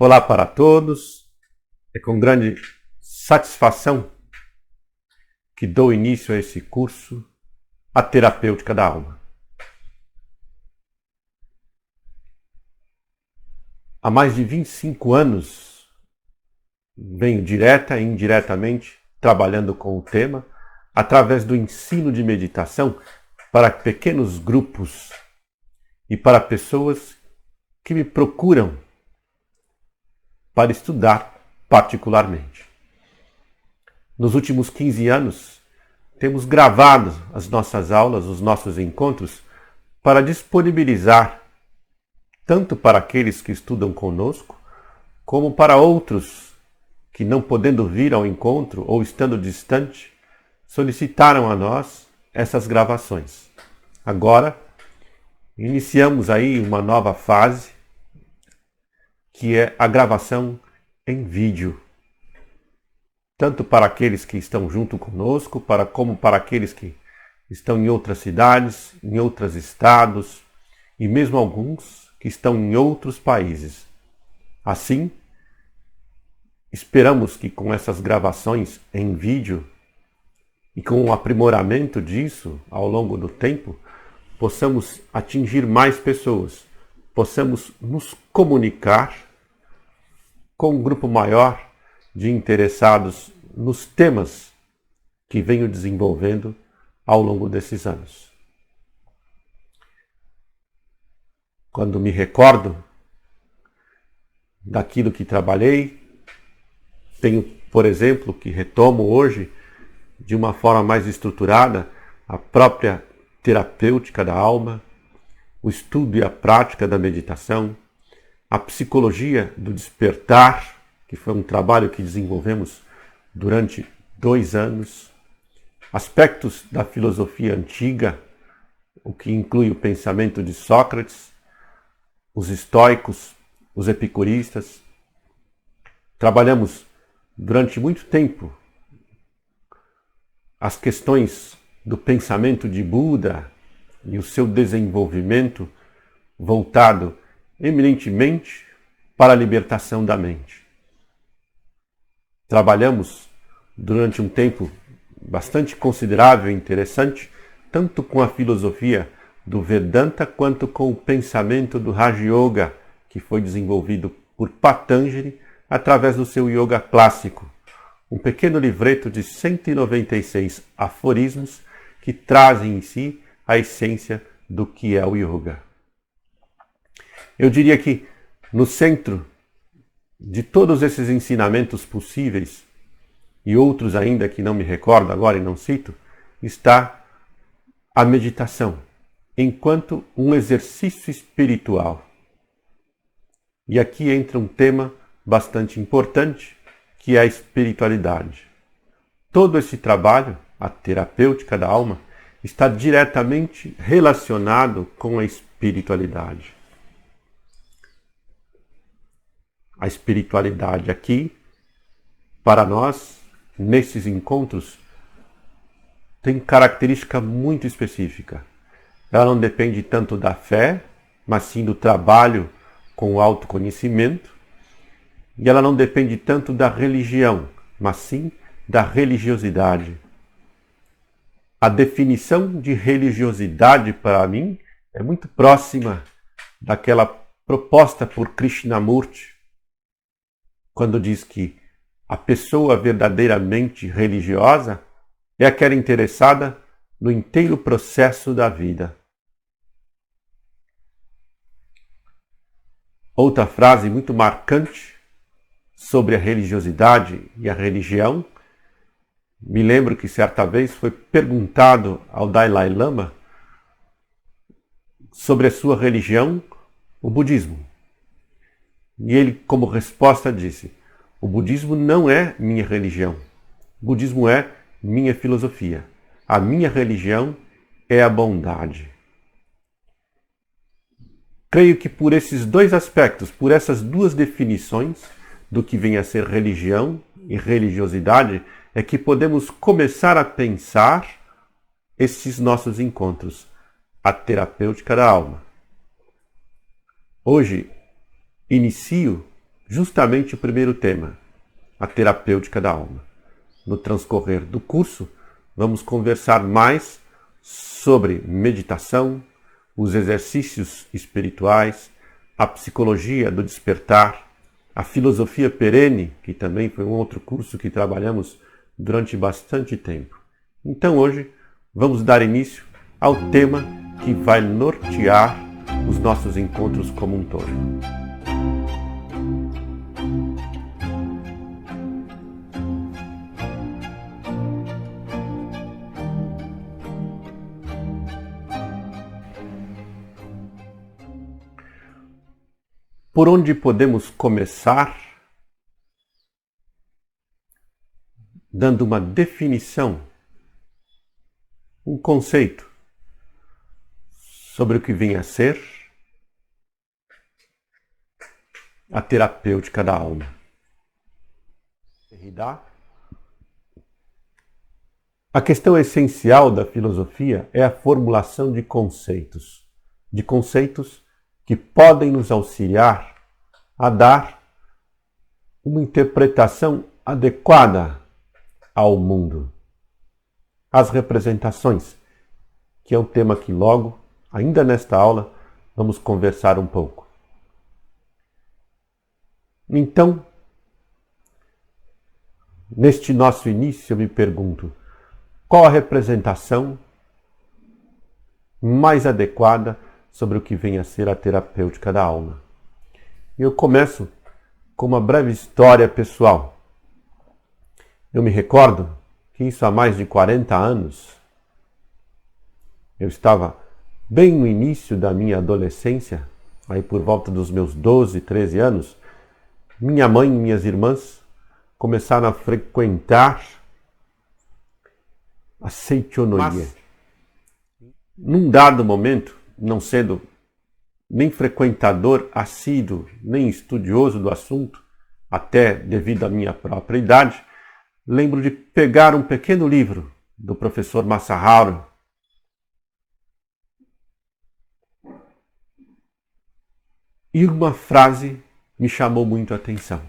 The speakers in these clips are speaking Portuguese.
Olá para todos, é com grande satisfação que dou início a esse curso, A Terapêutica da Alma. Há mais de 25 anos venho direta e indiretamente trabalhando com o tema através do ensino de meditação para pequenos grupos e para pessoas que me procuram para estudar particularmente. Nos últimos 15 anos, temos gravado as nossas aulas, os nossos encontros, para disponibilizar tanto para aqueles que estudam conosco, como para outros que, não podendo vir ao encontro ou estando distante, solicitaram a nós essas gravações. Agora, iniciamos aí uma nova fase, que é a gravação em vídeo, tanto para aqueles que estão junto conosco, como para aqueles que estão em outras cidades, em outros estados e mesmo alguns que estão em outros países. Assim, esperamos que com essas gravações em vídeo e com o aprimoramento disso ao longo do tempo, possamos atingir mais pessoas, possamos nos comunicar com um grupo maior de interessados nos temas que venho desenvolvendo ao longo desses anos. Quando me recordo daquilo que trabalhei, tenho, por exemplo, que retomo hoje de uma forma mais estruturada a própria terapêutica da alma, o estudo e a prática da meditação, a psicologia do despertar, que foi um trabalho que desenvolvemos durante 2 anos, aspectos da filosofia antiga, o que inclui o pensamento de Sócrates, os estoicos, os epicuristas. Trabalhamos durante muito tempo as questões do pensamento de Buda e o seu desenvolvimento voltado eminentemente para a libertação da mente. Trabalhamos durante um tempo bastante considerável e interessante, tanto com a filosofia do Vedanta quanto com o pensamento do Raja Yoga, que foi desenvolvido por Patanjali através do seu Yoga clássico, um pequeno livreto de 196 aforismos que trazem em si a essência do que é o Yoga. Eu diria que no centro de todos esses ensinamentos possíveis, e outros ainda que não me recordo agora e não cito, está a meditação, enquanto um exercício espiritual. E aqui entra um tema bastante importante, que é a espiritualidade. Todo esse trabalho, a terapêutica da alma, está diretamente relacionado com a espiritualidade. A espiritualidade aqui, para nós, nesses encontros, tem característica muito específica. Ela não depende tanto da fé, mas sim do trabalho com o autoconhecimento. E ela não depende tanto da religião, mas sim da religiosidade. A definição de religiosidade, para mim, é muito próxima daquela proposta por Krishnamurti, quando diz que a pessoa verdadeiramente religiosa é aquela interessada no inteiro processo da vida. Outra frase muito marcante sobre a religiosidade e a religião, me lembro que certa vez foi perguntado ao Dalai Lama sobre a sua religião, o budismo. E ele, como resposta, disse: o budismo não é minha religião. O budismo é minha filosofia. A minha religião é a bondade. Creio que por esses 2 aspectos, por essas 2 definições do que vem a ser religião e religiosidade, é que podemos começar a pensar esses nossos encontros, a terapêutica da alma. Hoje, inicio justamente o primeiro tema, a terapêutica da alma. No transcorrer do curso, vamos conversar mais sobre meditação, os exercícios espirituais, a psicologia do despertar, a filosofia perene, que também foi um outro curso que trabalhamos durante bastante tempo. Então hoje vamos dar início ao tema que vai nortear os nossos encontros como um todo. Por onde podemos começar? Dando uma definição, um conceito sobre o que vem a ser a terapêutica da alma. A questão essencial da filosofia é a formulação de conceitos que podem nos auxiliar a dar uma interpretação adequada ao mundo. As representações, que é um tema que logo, ainda nesta aula, vamos conversar um pouco. Então, neste nosso início, eu me pergunto, qual a representação mais adequada sobre o que vem a ser a terapêutica da alma? Eu começo com uma breve história pessoal. Eu me recordo que isso há mais de 40 anos, eu estava bem no início da minha adolescência, aí por volta dos meus 12, 13 anos, minha mãe e minhas irmãs começaram a frequentar a Seichonoye. Num dado momento, não sendo nem frequentador assíduo, nem estudioso do assunto, até devido à minha própria idade, lembro de pegar um pequeno livro do professor Masaharu e uma frase me chamou muito a atenção.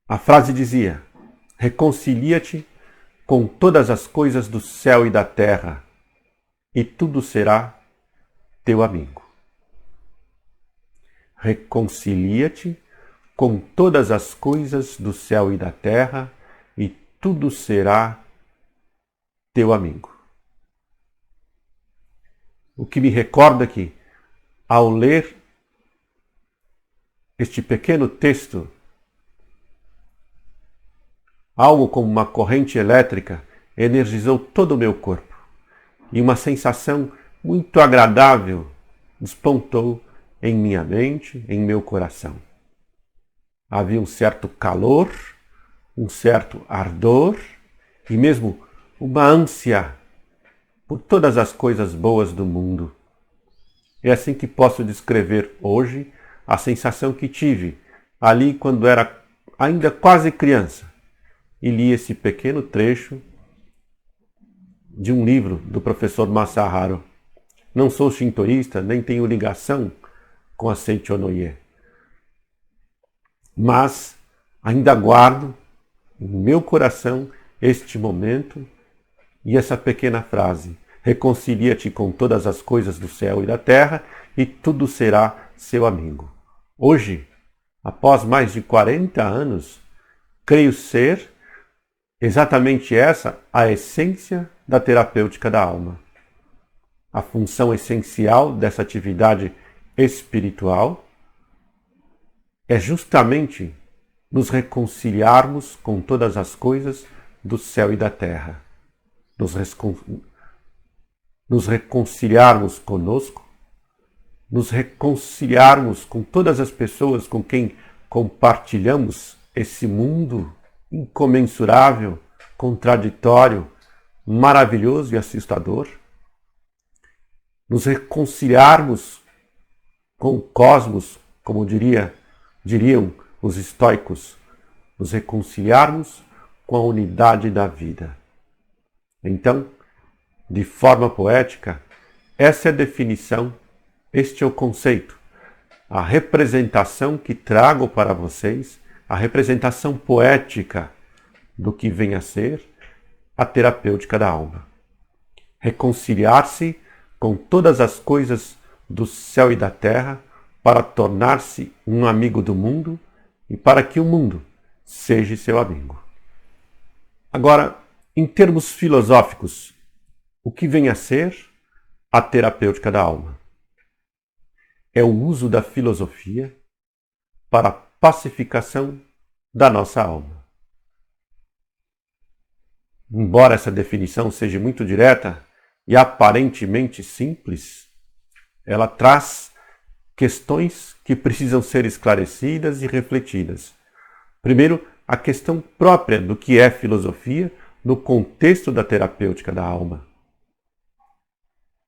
A frase dizia: reconcilia-te com todas as coisas do céu e da terra, e tudo será teu amigo. Reconcilia-te com todas as coisas do céu e da terra, e tudo será teu amigo. O que me recorda que, ao ler este pequeno texto, algo como uma corrente elétrica energizou todo o meu corpo e uma sensação muito agradável despontou em minha mente, em meu coração. Havia um certo calor, um certo ardor e mesmo uma ânsia por todas as coisas boas do mundo. É assim que posso descrever hoje a sensação que tive ali quando era ainda quase criança e li esse pequeno trecho de um livro do professor Masaharu. Não sou shintoísta, nem tenho ligação com a Seichonoye, mas ainda guardo em meu coração este momento e essa pequena frase: reconcilia-te com todas as coisas do céu e da terra e tudo será seu amigo. Hoje, após mais de 40 anos, creio ser exatamente essa a essência da terapêutica da alma. A função essencial dessa atividade espiritual é justamente nos reconciliarmos com todas as coisas do céu e da terra. Nos reconciliarmos conosco, nos reconciliarmos com todas as pessoas com quem compartilhamos esse mundo incomensurável, contraditório, maravilhoso e assustador. Nos reconciliarmos com o cosmos, como diriam os estoicos, nos reconciliarmos com a unidade da vida. Então, de forma poética, essa é a definição, este é o conceito a representação que trago para vocês, a representação poética do que vem a ser a terapêutica da alma. Reconciliar-se com todas as coisas do céu e da terra para tornar-se um amigo do mundo e para que o mundo seja seu amigo. Agora, em termos filosóficos, o que vem a ser a terapêutica da alma? É o uso da filosofia para a pacificação da nossa alma. Embora essa definição seja muito direta e aparentemente simples, ela traz questões que precisam ser esclarecidas e refletidas. Primeiro, a questão própria do que é filosofia no contexto da terapêutica da alma.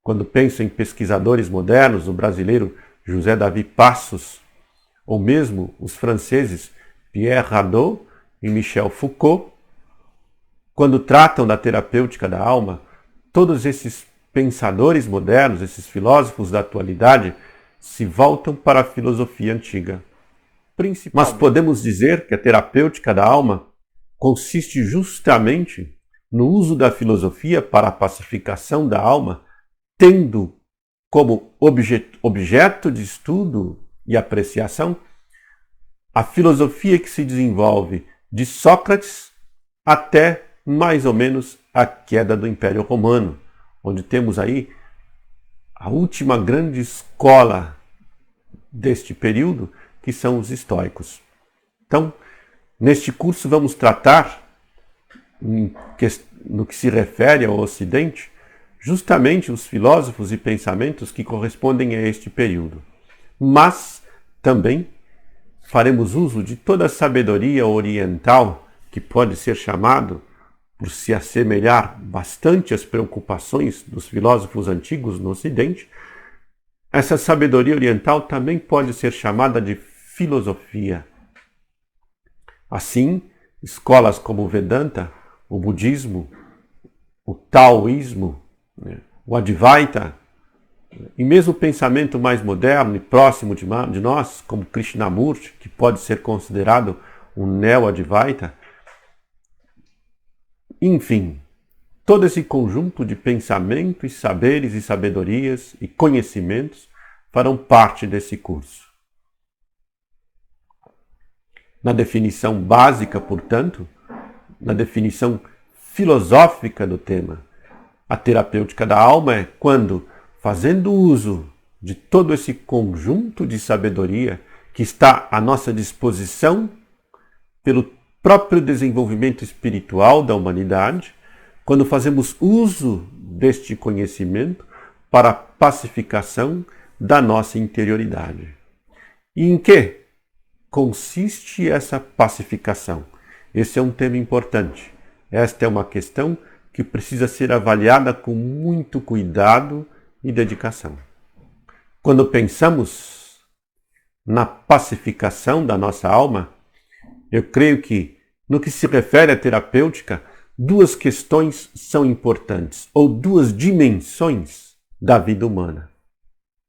Quando penso em pesquisadores modernos, o brasileiro José Davi Passos, ou mesmo os franceses Pierre Hadot e Michel Foucault, quando tratam da terapêutica da alma, todos esses pensadores modernos, esses filósofos da atualidade, se voltam para a filosofia antiga. Mas podemos dizer que a terapêutica da alma consiste justamente no uso da filosofia para a pacificação da alma, tendo como objeto de estudo e apreciação a filosofia que se desenvolve de Sócrates até mais ou menos a queda do Império Romano, onde temos aí a última grande escola deste período, que são os estoicos. Então, neste curso vamos tratar, no que se refere ao Ocidente, justamente os filósofos e pensamentos que correspondem a este período. Mas também faremos uso de toda a sabedoria oriental, que pode ser chamado, por se assemelhar bastante às preocupações dos filósofos antigos no Ocidente. Essa sabedoria oriental também pode ser chamada de filosofia. Assim, escolas como o Vedanta, o budismo, o taoísmo, o Advaita, e mesmo o pensamento mais moderno e próximo de nós, como Krishnamurti, que pode ser considerado um neo-Advaita. Enfim, todo esse conjunto de pensamentos, saberes e sabedorias e conhecimentos farão parte desse curso. Na definição básica, portanto, na definição filosófica do tema, a terapêutica da alma é quando, fazendo uso de todo esse conjunto de sabedoria que está à nossa disposição pelo próprio desenvolvimento espiritual da humanidade, quando fazemos uso deste conhecimento para a pacificação da nossa interioridade. E em que consiste essa pacificação? Esse é um tema importante. Esta é uma questão que precisa ser avaliada com muito cuidado e dedicação. Quando pensamos na pacificação da nossa alma, eu creio que, no que se refere à terapêutica, duas questões são importantes, ou duas dimensões da vida humana.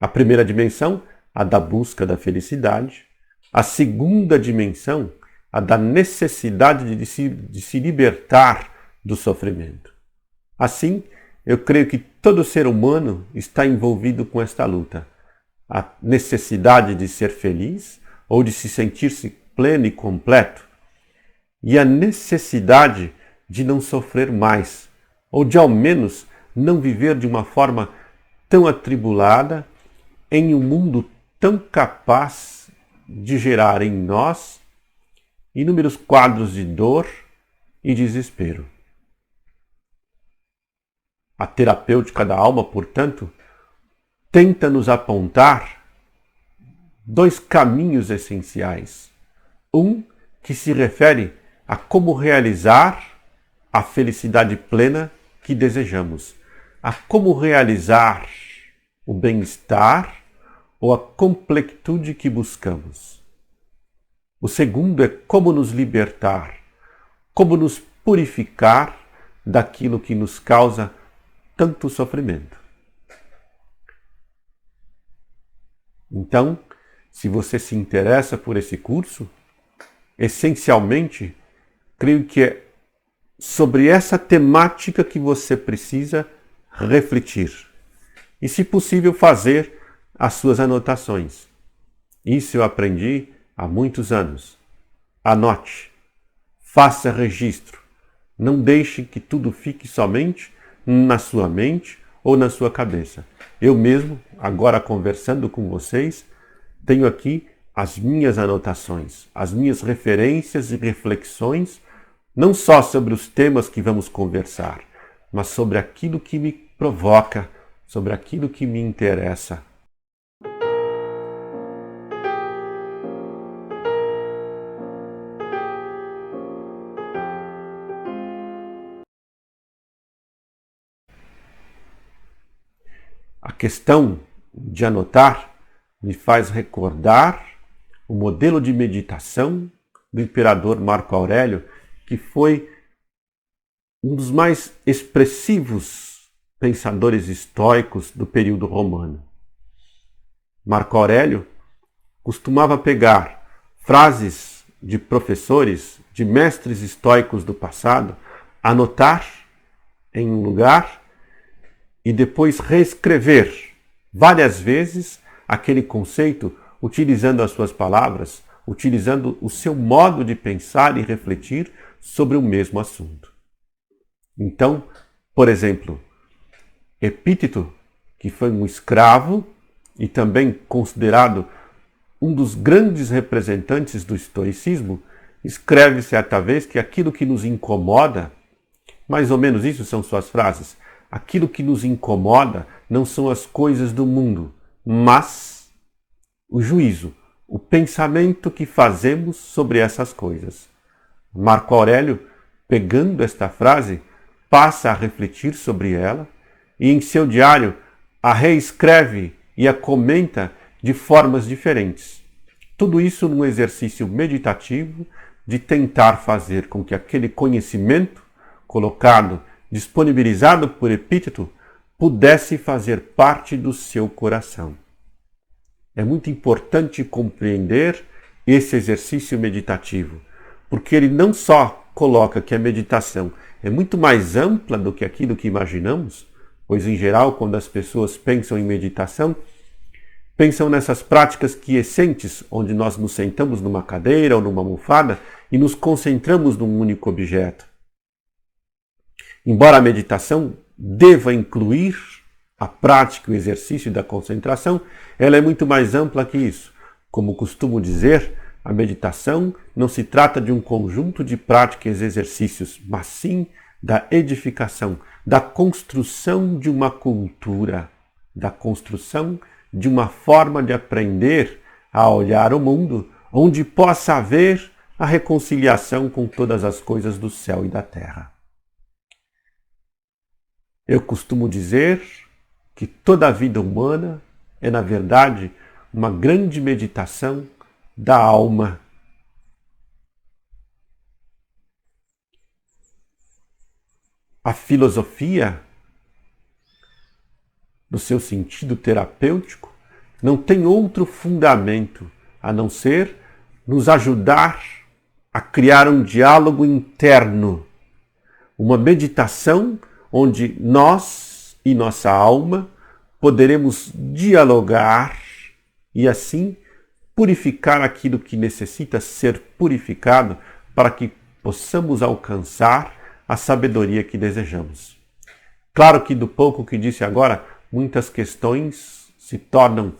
A primeira dimensão, a da busca da felicidade. A segunda dimensão, a da necessidade de se libertar do sofrimento. Assim, eu creio que todo ser humano está envolvido com esta luta. A necessidade de ser feliz ou de se sentir-se pleno e completo. E a necessidade de não sofrer mais, ou de ao menos não viver de uma forma tão atribulada em um mundo tão capaz de gerar em nós inúmeros quadros de dor e desespero. A terapêutica da alma, portanto, tenta nos apontar dois caminhos essenciais. Um que se refere a como realizar a felicidade plena que desejamos, a como realizar o bem-estar ou a completude que buscamos. O segundo é como nos libertar, como nos purificar daquilo que nos causa tanto sofrimento. Então, Se você se interessa por esse curso, essencialmente, creio que é sobre essa temática que você precisa refletir. E, se possível, fazer as suas anotações. Isso eu aprendi há muitos anos. Anote, faça registro. Não deixe que tudo fique somente na sua mente ou na sua cabeça. Eu mesmo, agora conversando com vocês, tenho aqui as minhas anotações, as minhas referências e reflexões, não só sobre os temas que vamos conversar, mas sobre aquilo que me provoca, sobre aquilo que me interessa. A questão de anotar me faz recordar o modelo de meditação do imperador Marco Aurélio, que foi um dos mais expressivos pensadores estoicos do período romano. Marco Aurélio costumava pegar frases de professores, de mestres estoicos do passado, anotar em um lugar e depois reescrever várias vezes aquele conceito, utilizando as suas palavras, utilizando o seu modo de pensar e refletir sobre o mesmo assunto. Então, por exemplo, Epíteto, que foi um escravo e também considerado um dos grandes representantes do estoicismo, escreve certa vez que aquilo que nos incomoda, mais ou menos isso são suas frases, aquilo que nos incomoda não são as coisas do mundo, mas o juízo, o pensamento que fazemos sobre essas coisas. Marco Aurélio, pegando esta frase, passa a refletir sobre ela e em seu diário a reescreve e a comenta de formas diferentes. Tudo isso num exercício meditativo de tentar fazer com que aquele conhecimento colocado, disponibilizado por Epíteto, pudesse fazer parte do seu coração. É muito importante compreender esse exercício meditativo, porque ele não só coloca que a meditação é muito mais ampla do que aquilo que imaginamos, pois em geral, quando as pessoas pensam em meditação, pensam nessas práticas quiescentes, onde nós nos sentamos numa cadeira ou numa almofada e nos concentramos num único objeto. Embora a meditação deva incluir a prática e o exercício da concentração, ela é muito mais ampla que isso. Como costumo dizer, a meditação não se trata de um conjunto de práticas e exercícios, mas sim da edificação, da construção de uma cultura, da construção de uma forma de aprender a olhar o mundo, onde possa haver a reconciliação com todas as coisas do céu e da terra. Eu costumo dizer que toda a vida humana é, na verdade, uma grande meditação da alma. A filosofia, no seu sentido terapêutico, não tem outro fundamento a não ser nos ajudar a criar um diálogo interno, uma meditação onde nós e nossa alma poderemos dialogar e assim purificar aquilo que necessita ser purificado para que possamos alcançar a sabedoria que desejamos. Claro que do pouco que disse agora, muitas questões se tornam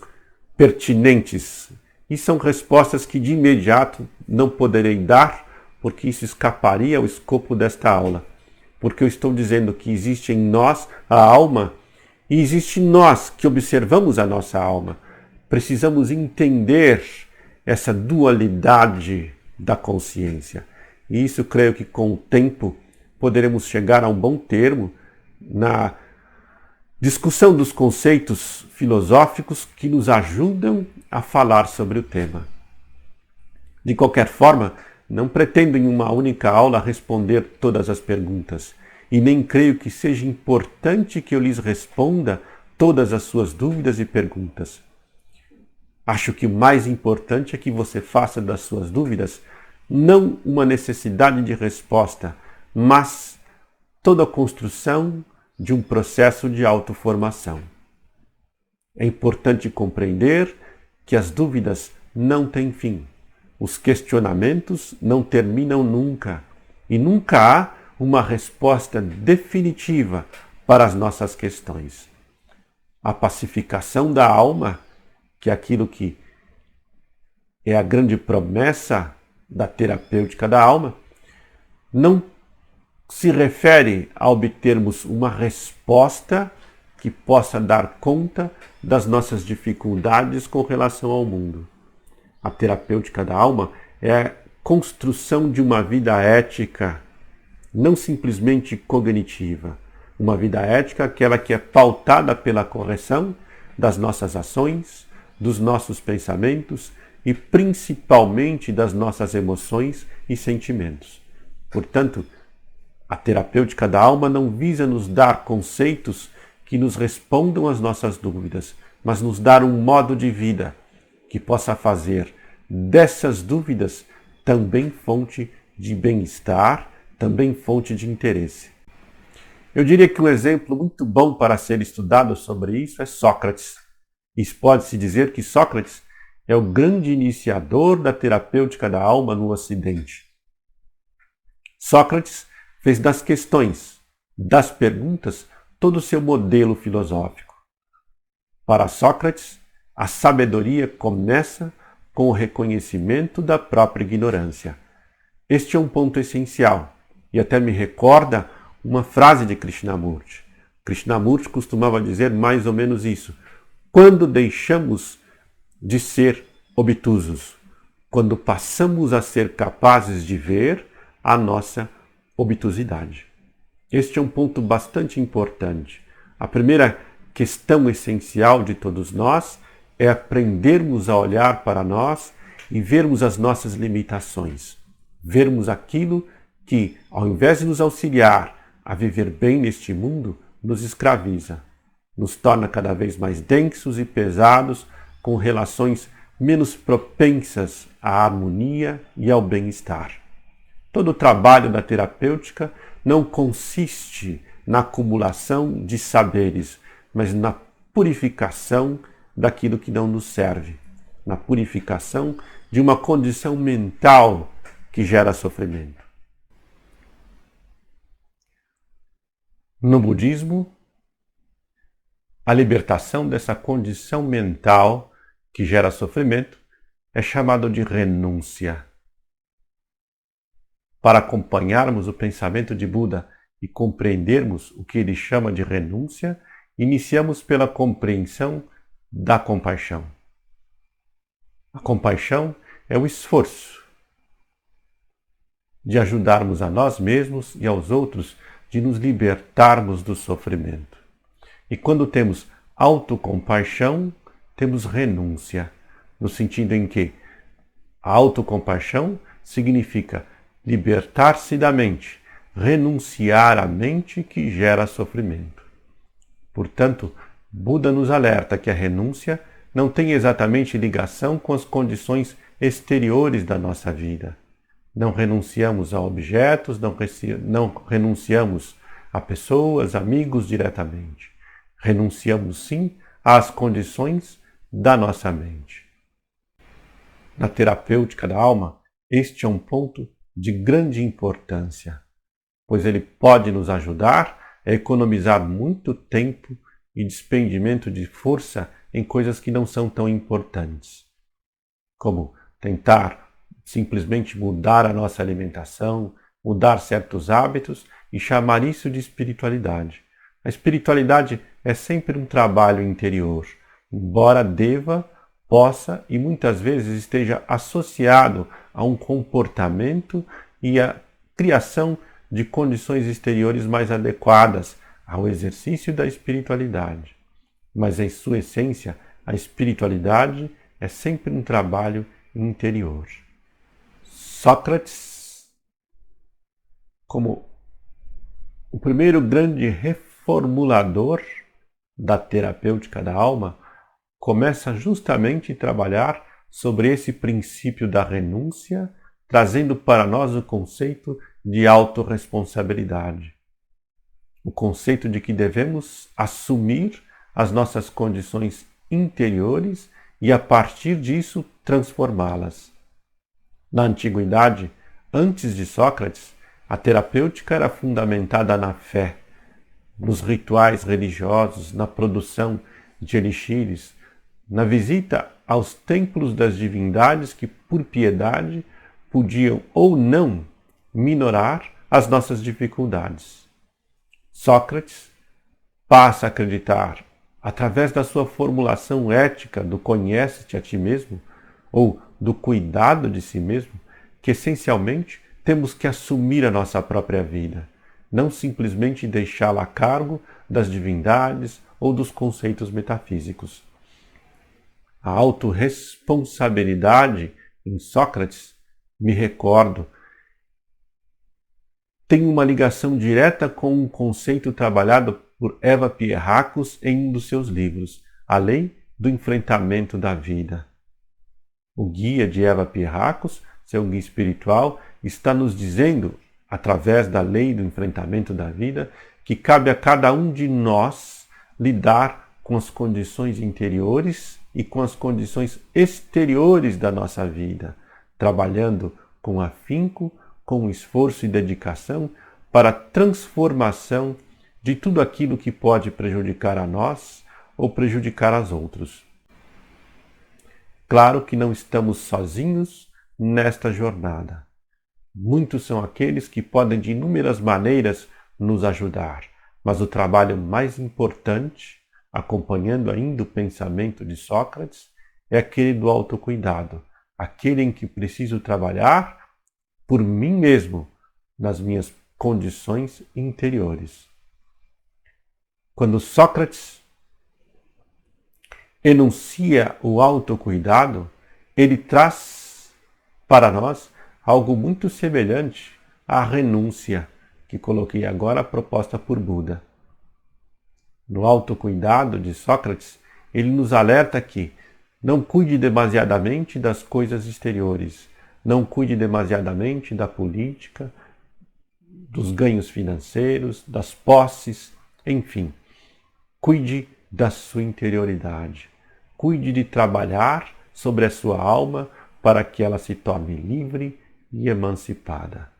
pertinentes e são respostas que de imediato não poderei dar, porque isso escaparia ao escopo desta aula. Porque eu estou dizendo que existe em nós a alma e existe nós que observamos a nossa alma. Precisamos entender essa dualidade da consciência. E isso creio que com o tempo poderemos chegar a um bom termo na discussão dos conceitos filosóficos que nos ajudam a falar sobre o tema. De qualquer forma, não pretendo em uma única aula responder todas as perguntas e nem creio que seja importante que eu lhes responda todas as suas dúvidas e perguntas. Acho que o mais importante é que você faça das suas dúvidas não uma necessidade de resposta, mas toda a construção de um processo de autoformação. É importante compreender que as dúvidas não têm fim. Os questionamentos não terminam nunca. E nunca há uma resposta definitiva para as nossas questões. A pacificação da alma, que é aquilo que é a grande promessa da terapêutica da alma, não se refere a obtermos uma resposta que possa dar conta das nossas dificuldades com relação ao mundo. A terapêutica da alma é a construção de uma vida ética, não simplesmente cognitiva. Uma vida ética, aquela que é pautada pela correção das nossas ações, dos nossos pensamentos e principalmente das nossas emoções e sentimentos. Portanto, a terapêutica da alma não visa nos dar conceitos que nos respondam às nossas dúvidas, mas nos dar um modo de vida que possa fazer dessas dúvidas também fonte de bem-estar, também fonte de interesse. Eu diria que um exemplo muito bom para ser estudado sobre isso é Sócrates. Isso pode-se dizer que Sócrates é o grande iniciador da terapêutica da alma no Ocidente. Sócrates fez das questões, das perguntas, todo o seu modelo filosófico. Para Sócrates, a sabedoria começa com o reconhecimento da própria ignorância. Este é um ponto essencial e até me recorda uma frase de Krishnamurti. Krishnamurti costumava dizer mais ou menos isso. Quando deixamos de ser obtusos, quando passamos a ser capazes de ver a nossa obtusidade. Este é um ponto bastante importante. A primeira questão essencial de todos nós é aprendermos a olhar para nós e vermos as nossas limitações. Vermos aquilo que, ao invés de nos auxiliar a viver bem neste mundo, nos escraviza, nos torna cada vez mais densos e pesados, com relações menos propensas à harmonia e ao bem-estar. Todo o trabalho da terapêutica não consiste na acumulação de saberes, mas na purificação daquilo que não nos serve, na purificação de uma condição mental que gera sofrimento. No budismo, a libertação dessa condição mental que gera sofrimento é chamado de renúncia. Para acompanharmos o pensamento de Buda e compreendermos o que ele chama de renúncia, iniciamos pela compreensão da compaixão. A compaixão é o esforço de ajudarmos a nós mesmos e aos outros, de nos libertarmos do sofrimento. E quando temos autocompaixão, temos renúncia, no sentido em que a autocompaixão significa libertar-se da mente, renunciar à mente que gera sofrimento. Portanto, Buda nos alerta que a renúncia não tem exatamente ligação com as condições exteriores da nossa vida. Não renunciamos a objetos, não renunciamos a pessoas, amigos diretamente. Renunciamos sim às condições da nossa mente. Na terapêutica da alma, este é um ponto de grande importância, pois ele pode nos ajudar a economizar muito tempo e despendimento de força em coisas que não são tão importantes, como tentar simplesmente mudar a nossa alimentação, mudar certos hábitos e chamar isso de espiritualidade. A espiritualidade é sempre um trabalho interior, embora deva, possa e muitas vezes esteja associado a um comportamento e a criação de condições exteriores mais adequadas ao exercício da espiritualidade. Mas em sua essência, a espiritualidade é sempre um trabalho interior. Sócrates, como o primeiro grande reformulador da terapêutica da alma, começa justamente a trabalhar sobre esse princípio da renúncia, trazendo para nós o conceito de autorresponsabilidade. O conceito de que devemos assumir as nossas condições interiores e, a partir disso, transformá-las. Na antiguidade, antes de Sócrates, a terapêutica era fundamentada na fé, nos rituais religiosos, na produção de elixires, na visita aos templos das divindades que, por piedade, podiam ou não minorar as nossas dificuldades. Sócrates passa a acreditar, através da sua formulação ética do conhece-te a ti mesmo, ou do cuidado de si mesmo, que essencialmente temos que assumir a nossa própria vida, não simplesmente deixá-la a cargo das divindades ou dos conceitos metafísicos. A autorresponsabilidade em Sócrates, me recordo, tem uma ligação direta com um conceito trabalhado por Eva Pierrakos em um dos seus livros, A Lei do Enfrentamento da Vida. O guia de Eva Pierrakos, seu guia espiritual, está nos dizendo, através da lei do enfrentamento da vida, que cabe a cada um de nós lidar com as condições interiores e com as condições exteriores da nossa vida, trabalhando com afinco, com esforço e dedicação para a transformação de tudo aquilo que pode prejudicar a nós ou prejudicar aos outros. Claro que não estamos sozinhos nesta jornada. Muitos são aqueles que podem de inúmeras maneiras nos ajudar, mas o trabalho mais importante, acompanhando ainda o pensamento de Sócrates, é aquele do autocuidado, aquele em que preciso trabalhar por mim mesmo, nas minhas condições interiores. Quando Sócrates enuncia o autocuidado, ele traz para nós algo muito semelhante à renúncia, que coloquei agora proposta por Buda. No autocuidado de Sócrates, ele nos alerta que não cuide demasiadamente das coisas exteriores, não cuide demasiadamente da política, dos ganhos financeiros, das posses, enfim. Cuide da sua interioridade. Cuide de trabalhar sobre a sua alma para que ela se torne livre e emancipada.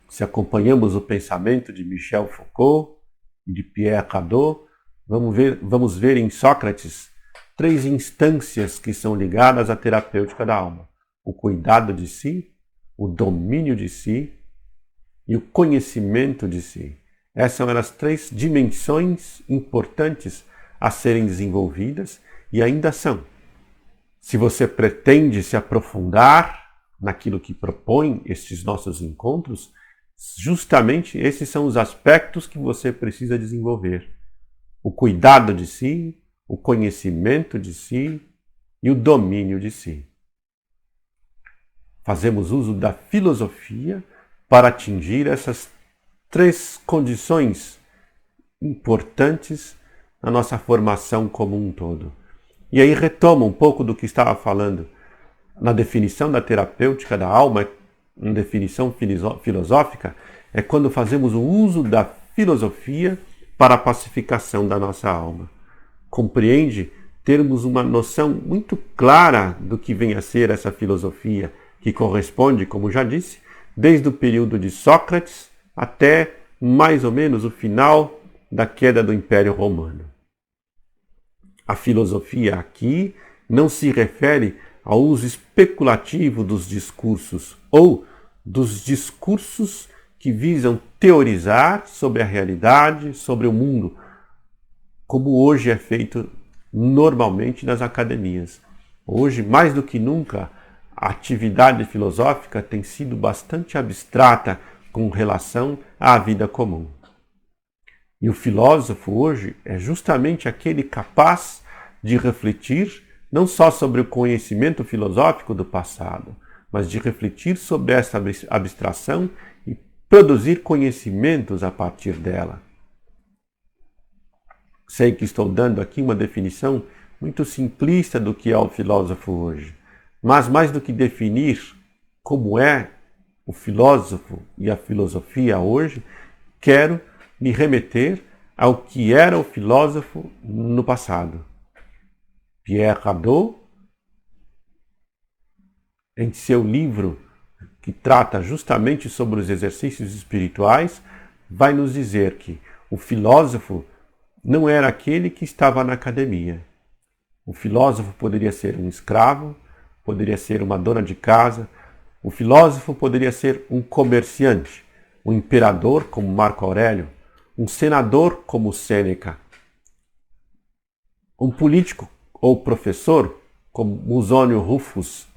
Se acompanhamos o pensamento de Michel Foucault e de Pierre Hadot, vamos ver em Sócrates 3 instâncias que são ligadas à terapêutica da alma: o cuidado de si, o domínio de si e o conhecimento de si. Essas são as 3 dimensões importantes a serem desenvolvidas e ainda são. Se você pretende se aprofundar naquilo que propõe estes nossos encontros, justamente esses são os aspectos que você precisa desenvolver: o cuidado de si, o conhecimento de si e o domínio de si. Fazemos uso da filosofia para atingir essas 3 condições importantes na nossa formação como um todo. E aí retomo um pouco do que estava falando na definição da terapêutica da alma, uma definição filosófica, é quando fazemos o uso da filosofia para a pacificação da nossa alma. Compreende termos uma noção muito clara do que vem a ser essa filosofia, que corresponde, como já disse, desde o período de Sócrates até mais ou menos o final da queda do Império Romano. A filosofia aqui não se refere ao uso especulativo dos discursos ou dos discursos que visam teorizar sobre a realidade, sobre o mundo, como hoje é feito normalmente nas academias. Hoje, mais do que nunca, a atividade filosófica tem sido bastante abstrata com relação à vida comum. E o filósofo hoje é justamente aquele capaz de refletir não só sobre o conhecimento filosófico do passado, mas de refletir sobre essa abstração e produzir conhecimentos a partir dela. Sei que estou dando aqui uma definição muito simplista do que é o filósofo hoje. Mas mais do que definir como é o filósofo e a filosofia hoje, quero me remeter ao que era o filósofo no passado. Pierre Hadot, em seu livro que trata justamente sobre os exercícios espirituais, vai nos dizer que o filósofo não era aquele que estava na academia. O filósofo poderia ser um escravo, poderia ser uma dona de casa, o filósofo poderia ser um comerciante, um imperador como Marco Aurélio, um senador como Sêneca, um político ou professor como Musônio Rufus.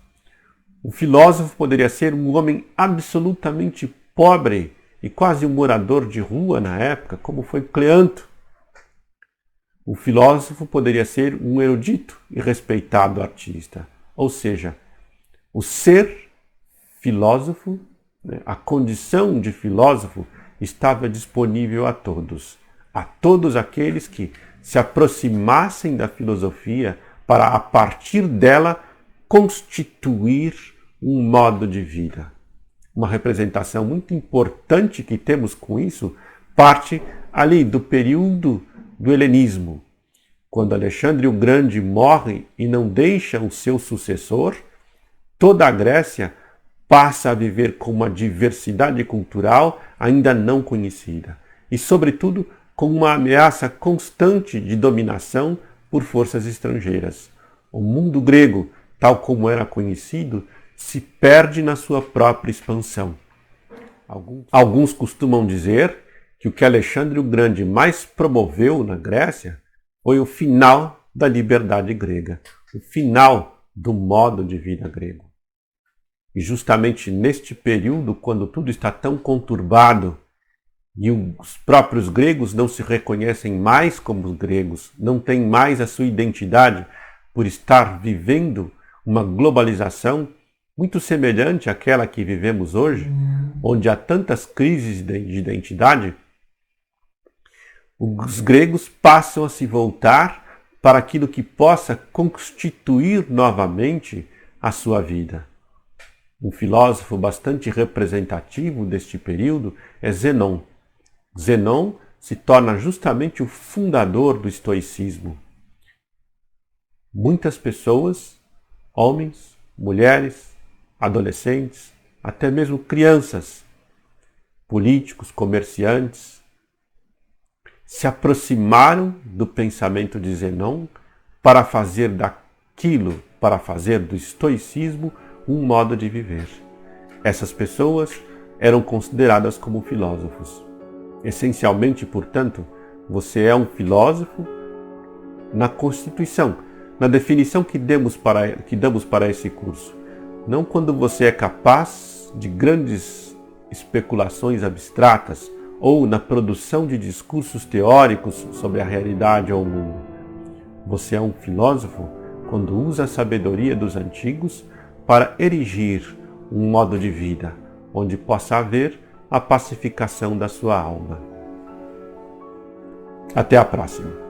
O filósofo poderia ser um homem absolutamente pobre e quase um morador de rua na época, como foi Cleanto. O filósofo poderia ser um erudito e respeitado artista. Ou seja, o ser filósofo, a condição de filósofo, estava disponível a todos aqueles que se aproximassem da filosofia para, a partir dela, constituir um modo de vida. Uma representação muito importante que temos com isso parte ali do período do helenismo, quando Alexandre o Grande morre e não deixa o seu sucessor, toda a Grécia passa a viver com uma diversidade cultural ainda não conhecida e, sobretudo, com uma ameaça constante de dominação por forças estrangeiras. O mundo grego, tal como era conhecido, se perde na sua própria expansão. Alguns costumam dizer que o que Alexandre o Grande mais promoveu na Grécia foi o final da liberdade grega, o final do modo de vida grego. E justamente neste período, quando tudo está tão conturbado e os próprios gregos não se reconhecem mais como gregos, não têm mais a sua identidade por estar vivendo uma globalização muito semelhante àquela que vivemos hoje, onde há tantas crises de identidade, os gregos passam a se voltar para aquilo que possa constituir novamente a sua vida. Um filósofo bastante representativo deste período é Zenon. Zenon se torna justamente o fundador do estoicismo. Muitas pessoas, homens, mulheres, adolescentes, até mesmo crianças, políticos, comerciantes, se aproximaram do pensamento de Zenon para fazer do estoicismo um modo de viver. Essas pessoas eram consideradas como filósofos. Essencialmente, portanto, você é um filósofo na Constituição, na definição que damos para esse curso. Não quando você é capaz de grandes especulações abstratas ou na produção de discursos teóricos sobre a realidade ou o mundo. Você é um filósofo quando usa a sabedoria dos antigos para erigir um modo de vida onde possa haver a pacificação da sua alma. Até a próxima!